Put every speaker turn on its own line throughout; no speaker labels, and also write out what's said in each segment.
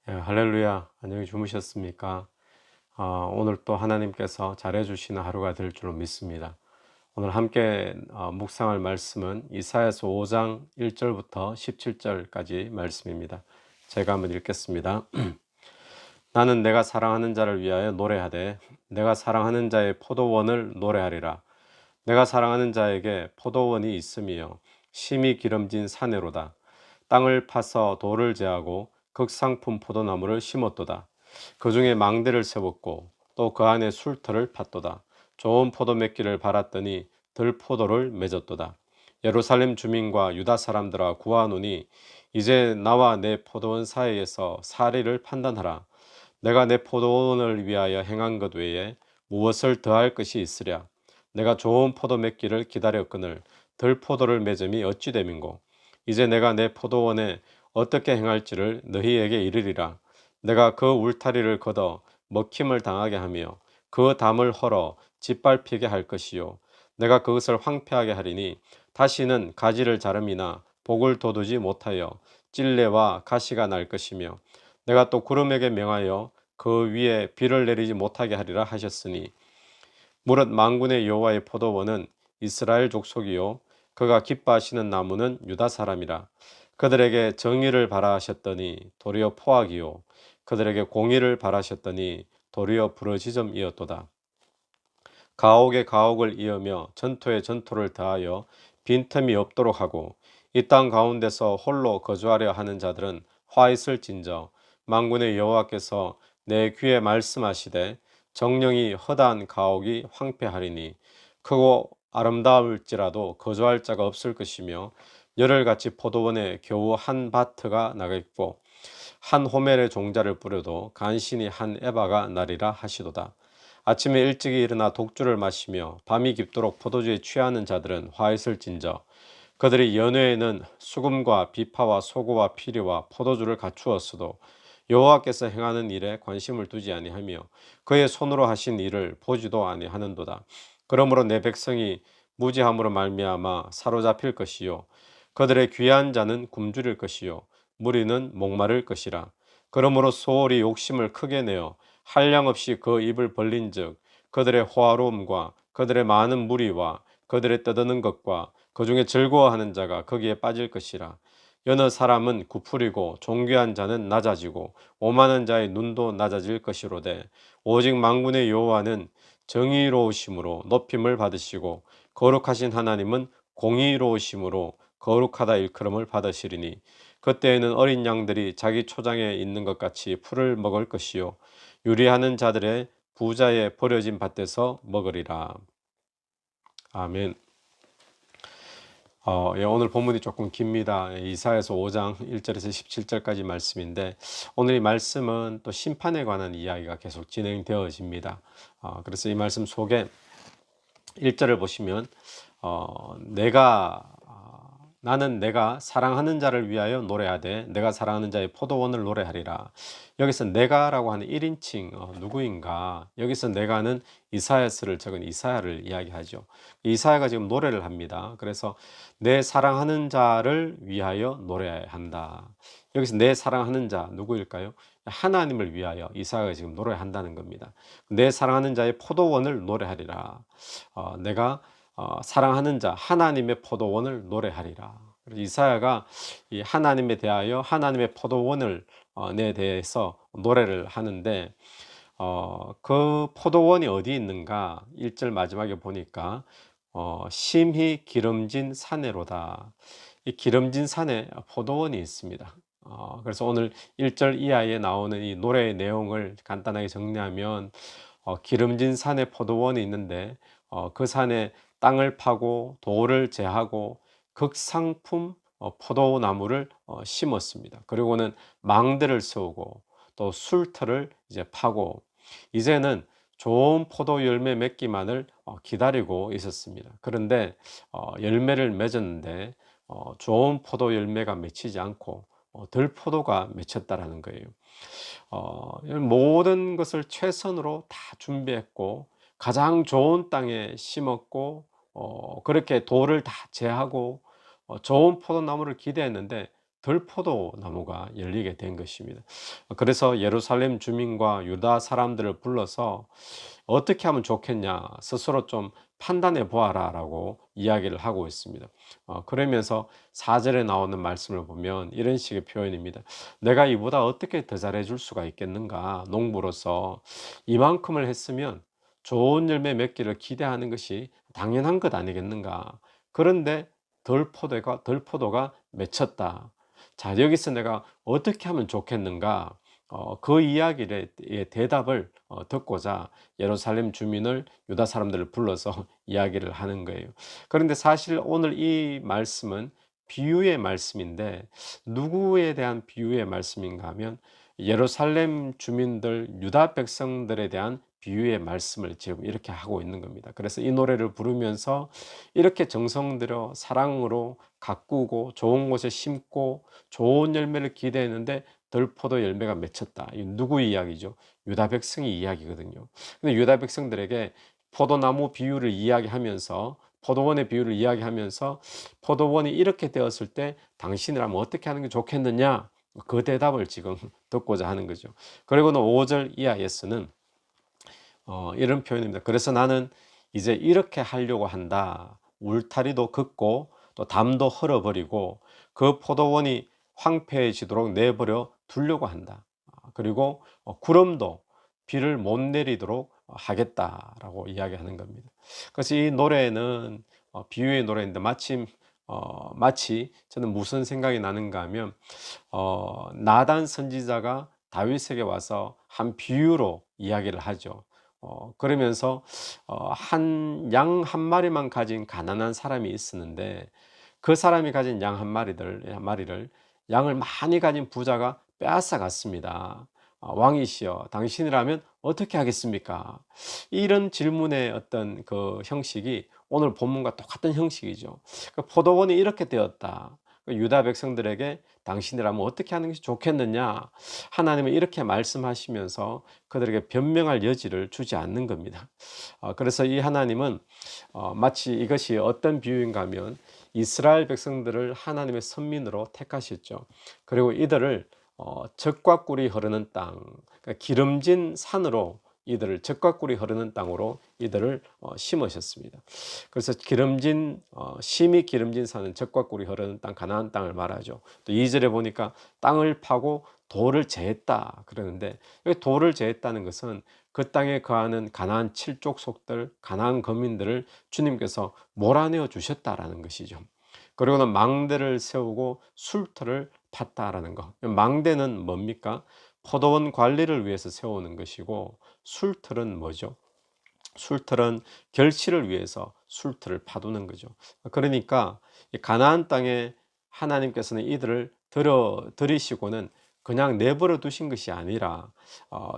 할렐루야. 안녕히 주무셨습니까? 오늘 또 하나님께서 잘해주시는 하루가 될 줄로 믿습니다. 오늘 함께 묵상할 말씀은 이사야서 5장 1절부터 17절까지 말씀입니다. 제가 한번 읽겠습니다. 나는 내가 사랑하는 자를 위하여 노래하되 내가 사랑하는 자의 포도원을 노래하리라. 내가 사랑하는 자에게 포도원이 있으며 심히 기름진 사내로다. 땅을 파서 돌을 제하고 극상품 포도나무를 심었도다. 그 중에 망대를 세웠고 또 그 안에 술터를 팠도다. 좋은 포도 맺기를 바랐더니 들포도를 맺었도다. 예루살렘 주민과 유다 사람들아 구하노니 이제 나와 내 포도원 사이에서 사리를 판단하라. 내가 내 포도원을 위하여 행한 것 외에 무엇을 더할 것이 있으랴. 내가 좋은 포도 맺기를 기다렸거늘 들포도를 맺음이 어찌 됨인고. 이제 내가 내 포도원에 어떻게 행할지를 너희에게 이르리라. 내가 그 울타리를 걷어 먹힘을 당하게 하며 그 담을 헐어 짓밟히게 할 것이요. 내가 그것을 황폐하게 하리니 다시는 가지를 자름이나 복을 돋우지 못하여 찔레와 가시가 날 것이며 내가 또 구름에게 명하여 그 위에 비를 내리지 못하게 하리라 하셨으니 무릇 만군의 여호와의 포도원은 이스라엘 족속이요 그가 기뻐하시는 나무는 유다 사람이라. 그들에게 정의를 바라셨더니 도리어 포악이요 그들에게 공의를 바라셨더니 도리어 부러지점이었도다. 가옥에 가옥을 이으며 전토에 전토를 더하여 빈틈이 없도록 하고 이 땅 가운데서 홀로 거주하려 하는 자들은 화 있을진저. 만군의 여호와께서 내 귀에 말씀하시되 정령이 허다한 가옥이 황폐하리니 크고 아름다울지라도 거주할 자가 없을 것이며 열흘같이 포도원에 겨우 한 바트가 나겠고 한 호멜의 종자를 뿌려도 간신히 한 에바가 나리라 하시도다. 아침에 일찍이 일어나 독주를 마시며 밤이 깊도록 포도주에 취하는 자들은 화 있을진저. 그들이 연회에는 수금과 비파와 소고와 피리와 포도주를 갖추었어도 여호와께서 행하는 일에 관심을 두지 아니하며 그의 손으로 하신 일을 보지도 아니하는도다. 그러므로 내 백성이 무지함으로 말미암아 사로잡힐 것이요 그들의 귀한 자는 굶주릴 것이요 무리는 목마를 것이라. 그러므로 소홀히 욕심을 크게 내어 한량없이 그 입을 벌린즉 그들의 호화로움과 그들의 많은 무리와 그들의 떠드는 것과 그 중에 즐거워하는 자가 거기에 빠질 것이라. 여느 사람은 구풀이고 존귀한 자는 낮아지고 오만한 자의 눈도 낮아질 것이로되 오직 만군의 여호와는 정의로우심으로 높임을 받으시고 거룩하신 하나님은 공의로우심으로 거룩하다 일컬음을 받으시리니 그때에는 어린 양들이 자기 초장에 있는 것 같이 풀을 먹을 것이요 유리하는 자들의 부자의 버려진 밭에서 먹으리라. 아멘. 오늘 본문이 조금 깁니다. 이사야서 5장 1절에서 17절까지 말씀인데 오늘 이 말씀은 또 심판에 관한 이야기가 계속 진행되어집니다. 그래서 이 말씀 속에 1절을 보시면 나는 내가 사랑하는 자를 위하여 노래하되 내가 사랑하는 자의 포도원을 노래하리라. 여기서 내가라고 하는 1인칭 누구인가? 여기서 내가는 이사야서를 적은 이사야를 이야기하죠. 이사야가 지금 노래를 합니다. 그래서 내 사랑하는 자를 위하여 노래한다. 여기서 내 사랑하는 자 누구일까요? 하나님을 위하여 이사야가 지금 노래한다는 겁니다. 내 사랑하는 자의 포도원을 노래하리라. 내가 사랑하는 자 하나님의 포도원을 노래하리라. 그래서 이사야가 이 하나님에 대하여 하나님의 포도원을 에 대해서 노래를 하는데 그 포도원이 어디 있는가? 1절 마지막에 보니까 심히 기름진 산에로다. 이 기름진 산에 포도원이 있습니다. 그래서 오늘 1절 이하에 나오는 이 노래의 내용을 간단하게 정리하면 기름진 산에 포도원이 있는데 그 산에 땅을 파고 돌을 제하고 극상품 포도나무를 심었습니다. 그리고는 망대를 세우고 또 술터를 이제 파고 이제는 좋은 포도 열매 맺기만을 기다리고 있었습니다. 그런데 열매를 맺었는데 좋은 포도 열매가 맺히지 않고 들포도가 맺혔다라는 거예요. 모든 것을 최선으로 다 준비했고 가장 좋은 땅에 심었고 그렇게 돌을 다 제하고 좋은 포도나무를 기대했는데 들포도 나무가 열리게 된 것입니다. 그래서 예루살렘 주민과 유다 사람들을 불러서 어떻게 하면 좋겠냐 스스로 좀 판단해 보아라 라고 이야기를 하고 있습니다. 그러면서 4절에 나오는 말씀을 보면 이런 식의 표현입니다. 내가 이보다 어떻게 더 잘해 줄 수가 있겠는가. 농부로서 이만큼을 했으면 좋은 열매 맺기를 기대하는 것이 당연한 것 아니겠는가. 그런데 덜포도가 맺혔다. 자, 여기서 내가 어떻게 하면 좋겠는가. 그 이야기의 대답을 듣고자 예루살렘 주민을 유다 사람들을 불러서 이야기를 하는 거예요. 그런데 사실 오늘 이 말씀은 비유의 말씀인데 누구에 대한 비유의 말씀인가 하면 예루살렘 주민들 유다 백성들에 대한 비유의 말씀을 지금 이렇게 하고 있는 겁니다. 그래서 이 노래를 부르면서 이렇게 정성 들여 사랑으로 가꾸고 좋은 곳에 심고 좋은 열매를 기대했는데 덜포도 열매가 맺혔다. 이 누구 이야기죠? 유다 백성의 이야기거든요. 근데 유다 백성들에게 포도나무 비유를 이야기하면서 포도원의 비유를 이야기하면서 포도원이 이렇게 되었을 때 당신이라면 어떻게 하는 게 좋겠느냐? 그 대답을 지금 듣고자 하는 거죠. 그리고는 5절 이하에서는 이런 표현입니다. 그래서 나는 이제 이렇게 하려고 한다. 울타리도 긋고 또 담도 헐어버리고 그 포도원이 황폐해지도록 내버려 두려고 한다. 그리고 구름도 비를 못 내리도록 하겠다라고 이야기하는 겁니다. 그래서 이 노래는 비유의 노래인데 마치 저는 무슨 생각이 나는가 하면 나단 선지자가 다윗에게 와서 한 비유로 이야기를 하죠. 그러면서 한 양 한 마리만 가진 가난한 사람이 있었는데 그 사람이 가진 양 한 마리를 양을 많이 가진 부자가 빼앗아 갔습니다. 왕이시여 당신이라면 어떻게 하겠습니까? 이런 질문의 어떤 그 형식이 오늘 본문과 똑같은 형식이죠. 그 포도원이 이렇게 되었다. 그 유다 백성들에게 당신이라면 어떻게 하는 것이 좋겠느냐? 하나님은 이렇게 말씀하시면서 그들에게 변명할 여지를 주지 않는 겁니다. 그래서 이 하나님은 마치 이것이 어떤 비유인가 하면 이스라엘 백성들을 하나님의 선민으로 택하셨죠. 그리고 이들을 젖과 꿀이 흐르는 땅, 그러니까 기름진 산으로 이들을 젖과 꿀이 흐르는 땅으로 이들을 심으셨습니다. 그래서 심이 기름진 산은 젖과 꿀이 흐르는 땅 가나안 땅을 말하죠. 또 2절에 보니까 땅을 파고 돌을 제했다 그러는데 여기 돌을 제했다는 것은 그 땅에 거하는 가나안 칠족속들, 가나안 거민들을 주님께서 몰아내어 주셨다라는 것이죠. 그리고는 망대를 세우고 술터를 팠다라는 것. 망대는 뭡니까? 포도원 관리를 위해서 세우는 것이고 술틀은 뭐죠? 술틀은 결실을 위해서 술틀을 파두는 거죠. 그러니까 이 가나안 땅에 하나님께서는 이들을 들이시고는 그냥 내버려 두신 것이 아니라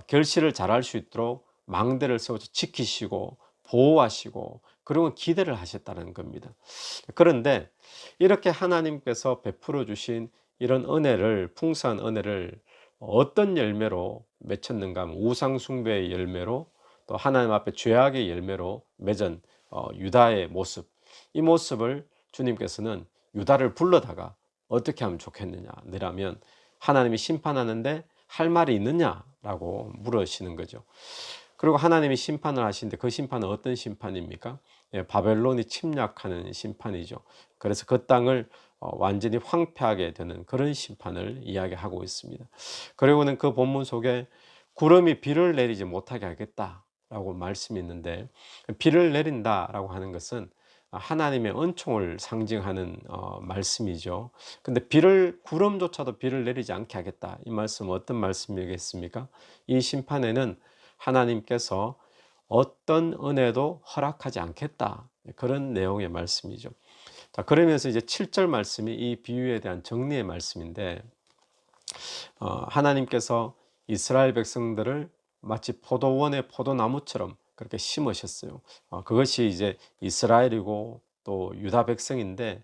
결실을 잘할 수 있도록 망대를 세워서 지키시고 보호하시고 그리고 기대를 하셨다는 겁니다. 그런데 이렇게 하나님께서 베풀어 주신 이런 은혜를 풍성한 은혜를 어떤 열매로 맺혔는가 하면 우상 숭배의 열매로 또 하나님 앞에 죄악의 열매로 맺은 유다의 모습, 이 모습을 주님께서는 유다를 불러다가 어떻게 하면 좋겠느냐 라면 하나님이 심판하는데 할 말이 있느냐라고 물으시는 거죠. 그리고 하나님이 심판을 하시는데 그 심판은 어떤 심판입니까? 바벨론이 침략하는 심판이죠. 그래서 그 땅을 완전히 황폐하게 되는 그런 심판을 이야기하고 있습니다. 그리고는 그 본문 속에 구름이 비를 내리지 못하게 하겠다라고 말씀이 있는데 비를 내린다라고 하는 것은 하나님의 은총을 상징하는 말씀이죠. 근데 구름조차도 비를 내리지 않게 하겠다. 이 말씀은 어떤 말씀이겠습니까? 이 심판에는 하나님께서 어떤 은혜도 허락하지 않겠다. 그런 내용의 말씀이죠. 자, 그러면서 이제 7절 말씀이 이 비유에 대한 정리의 말씀인데, 하나님께서 이스라엘 백성들을 마치 포도원의 포도나무처럼 그렇게 심으셨어요. 그것이 이제 이스라엘이고 또 유다 백성인데,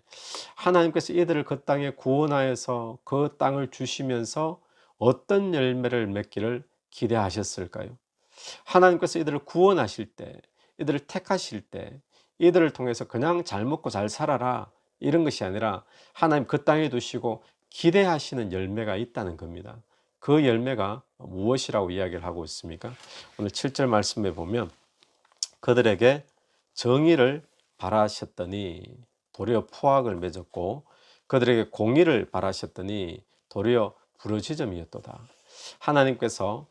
하나님께서 이들을 그 땅에 구원하여서 그 땅을 주시면서 어떤 열매를 맺기를 기대하셨을까요? 하나님께서 이들을 구원하실 때, 이들을 택하실 때, 이들을 통해서 그냥 잘 먹고 잘 살아라 이런 것이 아니라 하나님 그 땅에 두시고 기대하시는 열매가 있다는 겁니다. 그 열매가 무엇이라고 이야기를 하고 있습니까? 오늘 7절 말씀에 보면 그들에게 정의를 바라셨더니 도리어 포악을 맺었고 그들에게 공의를 바라셨더니 도리어 부르짖음이었도다. 하나님께서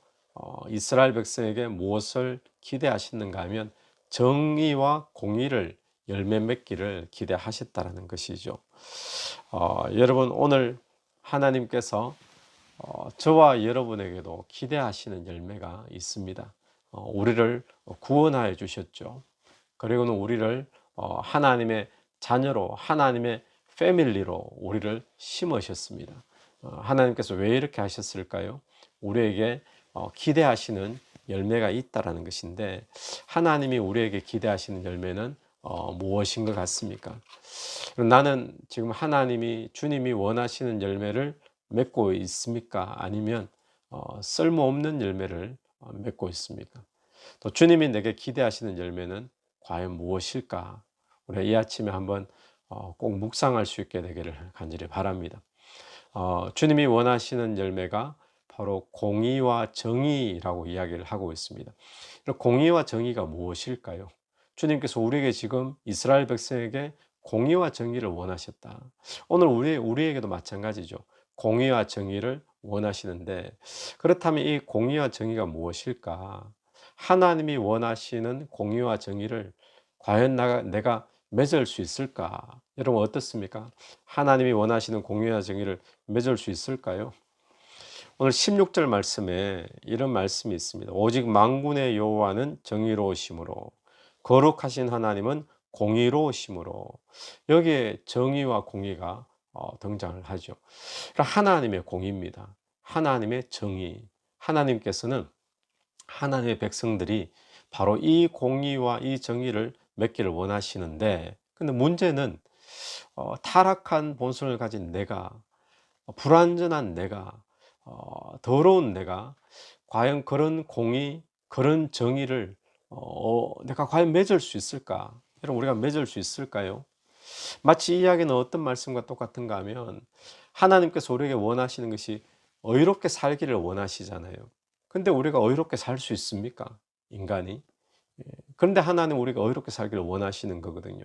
이스라엘 백성에게 무엇을 기대하셨는가 하면 정의와 공의를 열매 맺기를 기대하셨다라는 것이죠. 여러분 오늘 하나님께서 저와 여러분에게도 기대하시는 열매가 있습니다. 우리를 구원하여 주셨죠. 그리고는 우리를 하나님의 자녀로 하나님의 패밀리로 우리를 심으셨습니다. 하나님께서 왜 이렇게 하셨을까요? 우리에게 기대하시는 열매가 있다라는 것인데 하나님이 우리에게 기대하시는 열매는 무엇인 것 같습니까? 나는 지금 하나님이 주님이 원하시는 열매를 맺고 있습니까? 아니면 쓸모없는 열매를 맺고 있습니까? 또 주님이 내게 기대하시는 열매는 과연 무엇일까? 우리 이 아침에 한번 꼭 묵상할 수 있게 되기를 간절히 바랍니다. 주님이 원하시는 열매가 바로 공의와 정의라고 이야기를 하고 있습니다. 공의와 정의가 무엇일까요? 주님께서 우리에게 지금 이스라엘 백성에게 공의와 정의를 원하셨다. 오늘 우리에게도 마찬가지죠. 공의와 정의를 원하시는데 그렇다면 이 공의와 정의가 무엇일까? 하나님이 원하시는 공의와 정의를 과연 내가 맺을 수 있을까? 여러분 어떻습니까? 하나님이 원하시는 공의와 정의를 맺을 수 있을까요? 오늘 16절 말씀에 이런 말씀이 있습니다. 오직 만군의 여호와는 정의로우심으로 거룩하신 하나님은 공의로우심으로 여기에 정의와 공의가 등장을 하죠. 하나님의 공의입니다. 하나님의 정의. 하나님께서는 하나님의 백성들이 바로 이 공의와 이 정의를 맺기를 원하시는데 근데 문제는 타락한 본성을 가진 내가 불완전한 내가 더러운 내가 과연 그런 공의 그런 정의를 내가 과연 맺을 수 있을까? 여러분 우리가 맺을 수 있을까요? 마치 이 이야기는 어떤 말씀과 똑같은가 하면 하나님께서 우리에게 원하시는 것이 의롭게 살기를 원하시잖아요. 근데 우리가 의롭게 살 수 있습니까? 인간이? 그런데 하나님 우리가 의롭게 살기를 원하시는 거거든요.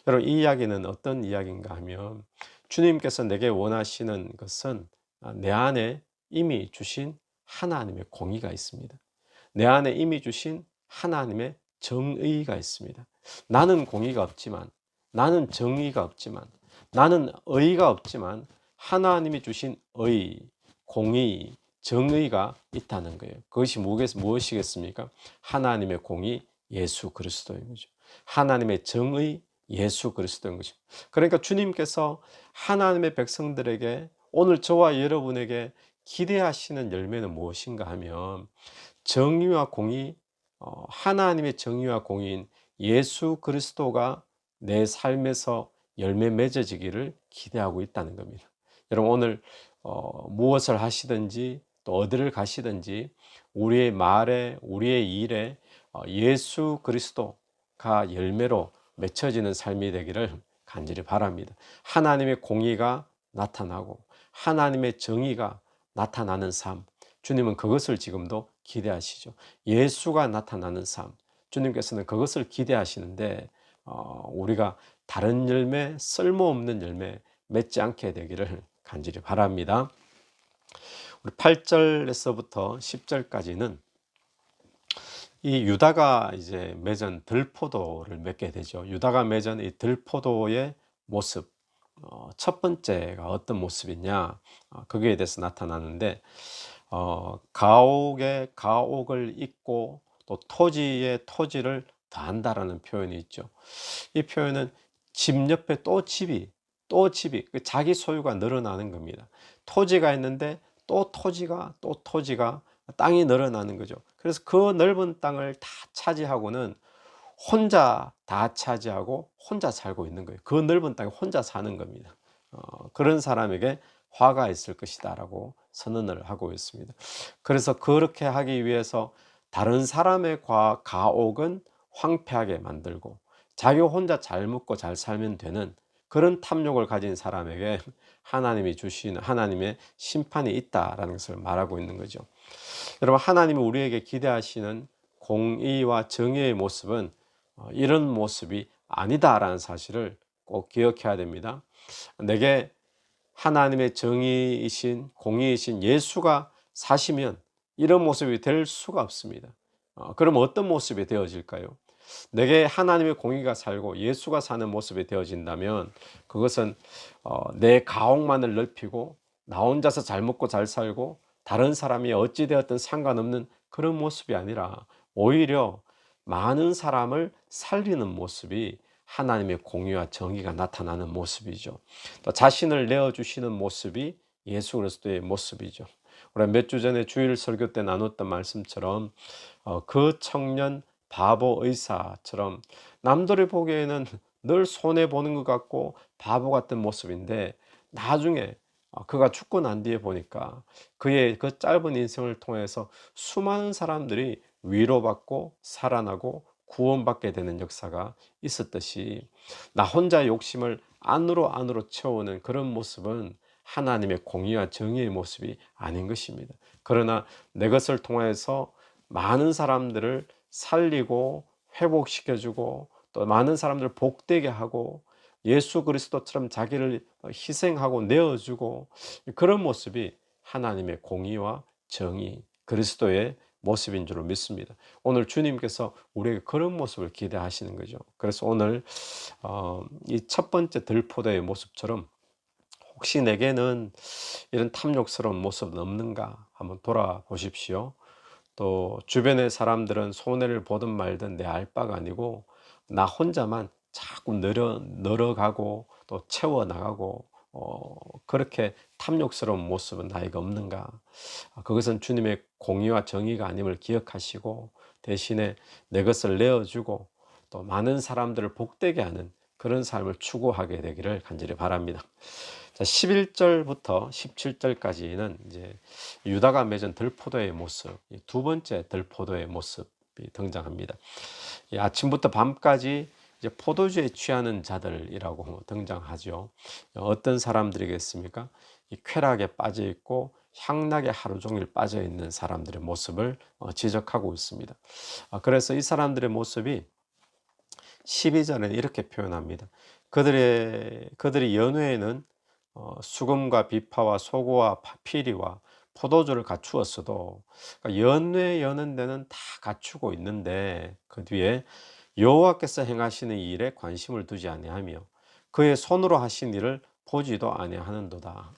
여러분 이 이야기는 어떤 이야기인가 하면 주님께서 내게 원하시는 것은 내 안에 이미 주신 하나님의 공의가 있습니다. 내 안에 이미 주신 하나님의 정의가 있습니다. 나는 공의가 없지만 나는 정의가 없지만 나는 의가 없지만 하나님이 주신 의, 공의, 정의가 있다는 거예요. 그것이 무엇이겠습니까? 하나님의 공의 예수 그리스도인 거죠. 하나님의 정의 예수 그리스도인 거죠. 그러니까 주님께서 하나님의 백성들에게 오늘 저와 여러분에게 기대하시는 열매는 무엇인가 하면 정의와 공의, 하나님의 정의와 공의인 예수 그리스도가 내 삶에서 열매 맺어지기를 기대하고 있다는 겁니다. 여러분 오늘 무엇을 하시든지 또 어디를 가시든지 우리의 말에 우리의 일에 예수 그리스도가 열매로 맺혀지는 삶이 되기를 간절히 바랍니다. 하나님의 공의가 나타나고 하나님의 정의가 나타나는 삶, 주님은 그것을 지금도 기대하시죠. 예수가 나타나는 삶, 주님께서는 그것을 기대하시는데 우리가 다른 열매, 쓸모없는 열매 맺지 않게 되기를 간절히 바랍니다. 우리 8절에서부터 10절까지는 이 유다가 이제 맺은 들포도를 맺게 되죠. 유다가 맺은 이 들포도의 모습, 첫 번째가 어떤 모습이냐, 거기에 대해서 나타나는데 가옥에 가옥을 잇고 또 토지에 토지를 더한다라는 표현이 있죠. 이 표현은 집 옆에 또 집이 자기 소유가 늘어나는 겁니다. 토지가 있는데 또 토지가 땅이 늘어나는 거죠. 그래서 그 넓은 땅을 다 차지하고는 혼자 다 차지하고 혼자 살고 있는 거예요. 그 넓은 땅에 혼자 사는 겁니다. 그런 사람에게 화가 있을 것이다 라고 선언을 하고 있습니다. 그래서 그렇게 하기 위해서 다른 사람의 가옥은 황폐하게 만들고 자기 혼자 잘 먹고 잘 살면 되는 그런 탐욕을 가진 사람에게 하나님이 주시는 하나님의 심판이 있다라는 것을 말하고 있는 거죠. 여러분, 하나님이 우리에게 기대하시는 공의와 정의의 모습은 이런 모습이 아니다라는 사실을 꼭 기억해야 됩니다. 내게 하나님의 정의이신 공의이신 예수가 사시면 이런 모습이 될 수가 없습니다. 그럼 어떤 모습이 되어질까요? 내게 하나님의 공의가 살고 예수가 사는 모습이 되어진다면 그것은 내 가옥만을 넓히고 나 혼자서 잘 먹고 잘 살고 다른 사람이 어찌 되었든 상관없는 그런 모습이 아니라 오히려 많은 사람을 살리는 모습이 하나님의 공의와 정의가 나타나는 모습이죠. 또 자신을 내어주시는 모습이 예수 그리스도의 모습이죠. 우리가 몇 주 전에 주일 설교 때 나눴던 말씀처럼 그 청년 바보 의사처럼 남들이 보기에는 늘 손해보는 것 같고 바보 같은 모습인데 나중에 그가 죽고 난 뒤에 보니까 그의 그 짧은 인생을 통해서 수많은 사람들이 위로받고 살아나고 구원받게 되는 역사가 있었듯이 나 혼자 욕심을 안으로 채우는 그런 모습은 하나님의 공의와 정의의 모습이 아닌 것입니다. 그러나 내 것을 통해서 많은 사람들을 살리고 회복시켜주고 또 많은 사람들을 복되게 하고 예수 그리스도처럼 자기를 희생하고 내어주고 그런 모습이 하나님의 공의와 정의 그리스도의 모습인 줄 믿습니다. 오늘 주님께서 우리에게 그런 모습을 기대하시는 거죠. 그래서 오늘 이 첫 번째 들포도의 모습처럼 혹시 내게는 이런 탐욕스러운 모습은 없는가 한번 돌아보십시오. 또 주변의 사람들은 손해를 보든 말든 내 알 바가 아니고 나 혼자만 자꾸 늘어가고 또 채워나가고 그렇게 탐욕스러운 모습은 나에게 없는가. 그것은 주님의 공의와 정의가 아님을 기억하시고 대신에 내 것을 내어주고 또 많은 사람들을 복되게 하는 그런 삶을 추구하게 되기를 간절히 바랍니다. 자, 11절부터 17절까지는 이제 유다가 맺은 들포도의 모습, 두 번째 들포도의 모습이 등장합니다. 아침부터 밤까지 이제 포도주에 취하는 자들이라고 등장하죠. 어떤 사람들이겠습니까? 이 쾌락에 빠져 있고 향락에 하루 종일 빠져 있는 사람들의 모습을 지적하고 있습니다. 그래서 이 사람들의 모습이 12절에 이렇게 표현합니다. 그들이 연회에는 수금과 비파와 소고와 피리와 포도주를 갖추었어도 그러니까 연회 여는 데는 다 갖추고 있는데 그 뒤에 여호와께서 행하시는 일에 관심을 두지 아니하며 그의 손으로 하신 일을 보지도 아니하는도다.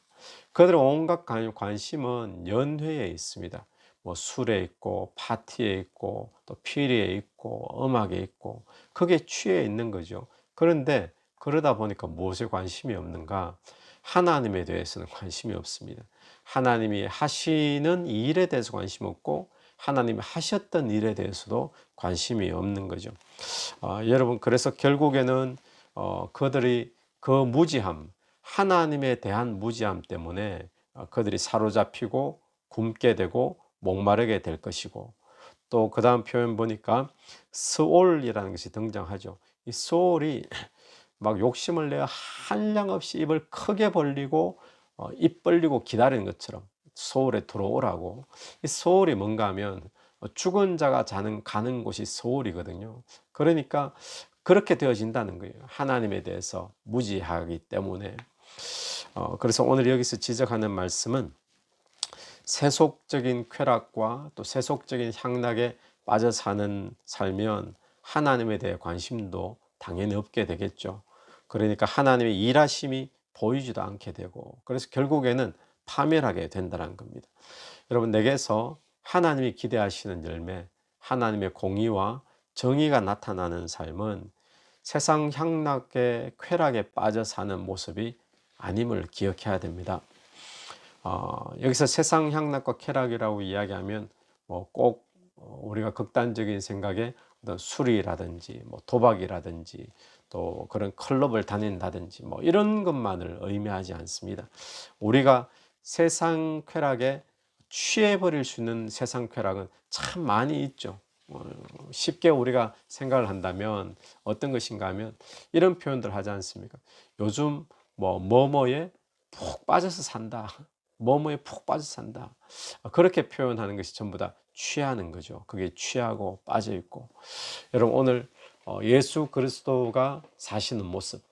그들의 온갖 관심은 연회에 있습니다. 뭐 술에 있고 파티에 있고 또 피리에 있고 음악에 있고 그게 취해 있는 거죠. 그런데 그러다 보니까 무엇에 관심이 없는가? 하나님에 대해서는 관심이 없습니다. 하나님이 하시는 일에 대해서 관심 없고 하나님이 하셨던 일에 대해서도 관심이 없는 거죠. 여러분, 그래서 결국에는 그들이 그 무지함, 하나님에 대한 무지함 때문에 그들이 사로잡히고 굶게 되고 목마르게 될 것이고 또 그 다음 표현 보니까 스올이라는 것이 등장하죠. 이 스올이 막 욕심을 내어 한량없이 입을 크게 벌리고 입 벌리고 기다리는 것처럼 소울에 들어오라고. 이 소울이 뭔가 하면 죽은 자가 가는 곳이 소울이거든요. 그러니까 그렇게 되어진다는 거예요. 하나님에 대해서 무지하기 때문에. 그래서 오늘 여기서 지적하는 말씀은 세속적인 쾌락과 또 세속적인 향락에 빠져 살면 하나님에 대해 관심도 당연히 없게 되겠죠. 그러니까 하나님의 일하심이 보이지도 않게 되고 그래서 결국에는 파멸하게 된다는 겁니다. 여러분, 내게서 하나님이 기대하시는 열매, 하나님의 공의와 정의가 나타나는 삶은 세상 향락의 쾌락에 빠져 사는 모습이 아님을 기억해야 됩니다. 여기서 세상 향락과 쾌락이라고 이야기하면 꼭 우리가 극단적인 생각에 어떤 술이라든지 도박이라든지 또 그런 클럽을 다닌다든지 이런 것만을 의미하지 않습니다. 우리가 세상 쾌락에 취해버릴 수 있는 세상 쾌락은 참 많이 있죠. 쉽게 우리가 생각을 한다면 어떤 것인가 하면 이런 표현들 하지 않습니까? 요즘 뭐뭐에 푹 빠져서 산다. 뭐뭐에 푹 빠져 산다. 그렇게 표현하는 것이 전부 다 취하는 거죠. 그게 취하고 빠져 있고. 여러분 오늘 예수 그리스도가 사시는 모습,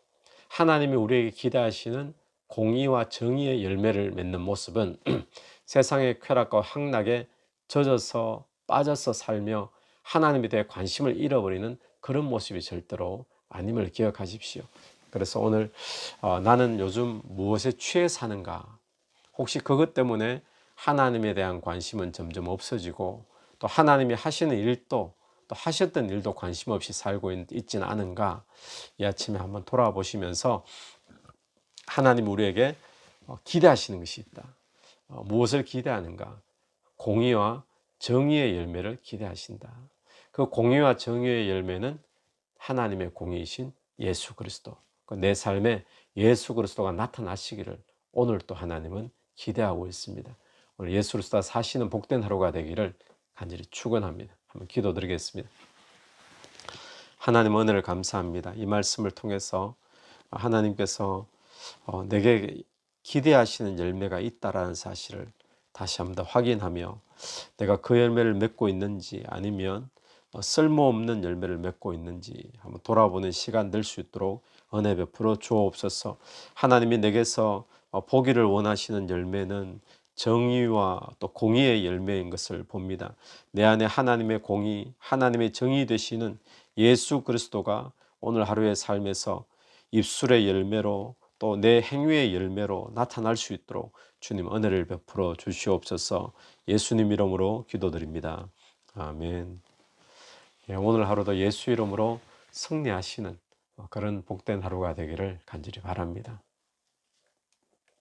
하나님이 우리에게 기대하시는 공의와 정의의 열매를 맺는 모습은 세상의 쾌락과 향락에 젖어서 빠져서 살며 하나님에 대해 관심을 잃어버리는 그런 모습이 절대로 아님을 기억하십시오. 그래서 오늘 나는 요즘 무엇에 취해 사는가? 혹시 그것 때문에 하나님에 대한 관심은 점점 없어지고 또 하나님이 하시는 일도 또 하셨던 일도 관심 없이 살고 있지는 않은가? 이 아침에 한번 돌아보시면서 하나님 우리에게 기대하시는 것이 있다. 무엇을 기대하는가? 공의와 정의의 열매를 기대하신다. 그 공의와 정의의 열매는 하나님의 공의이신 예수 그리스도, 내 삶에 예수 그리스도가 나타나시기를 오늘 또 하나님은 기대하고 있습니다. 오늘 예수 그리스도가 사시는 복된 하루가 되기를 간절히 축원합니다. 한번 기도드리겠습니다. 하나님 은혜를 감사합니다. 이 말씀을 통해서 하나님께서 내게 기대하시는 열매가 있다라는 사실을 다시 한번 더 확인하며 내가 그 열매를 맺고 있는지 아니면 쓸모없는 열매를 맺고 있는지 한번 돌아보는 시간 될 수 있도록 은혜 베풀어 주옵소서. 하나님이 내게서 보기를 원하시는 열매는 정의와 또 공의의 열매인 것을 봅니다. 내 안에 하나님의 공의, 하나님의 정의 되시는 예수 그리스도가 오늘 하루의 삶에서 입술의 열매로 또 내 행위의 열매로 나타날 수 있도록 주님 은혜를 베풀어 주시옵소서. 예수님 이름으로 기도드립니다. 아멘. 오늘 하루도 예수 이름으로 승리하시는 그런 복된 하루가 되기를 간절히 바랍니다.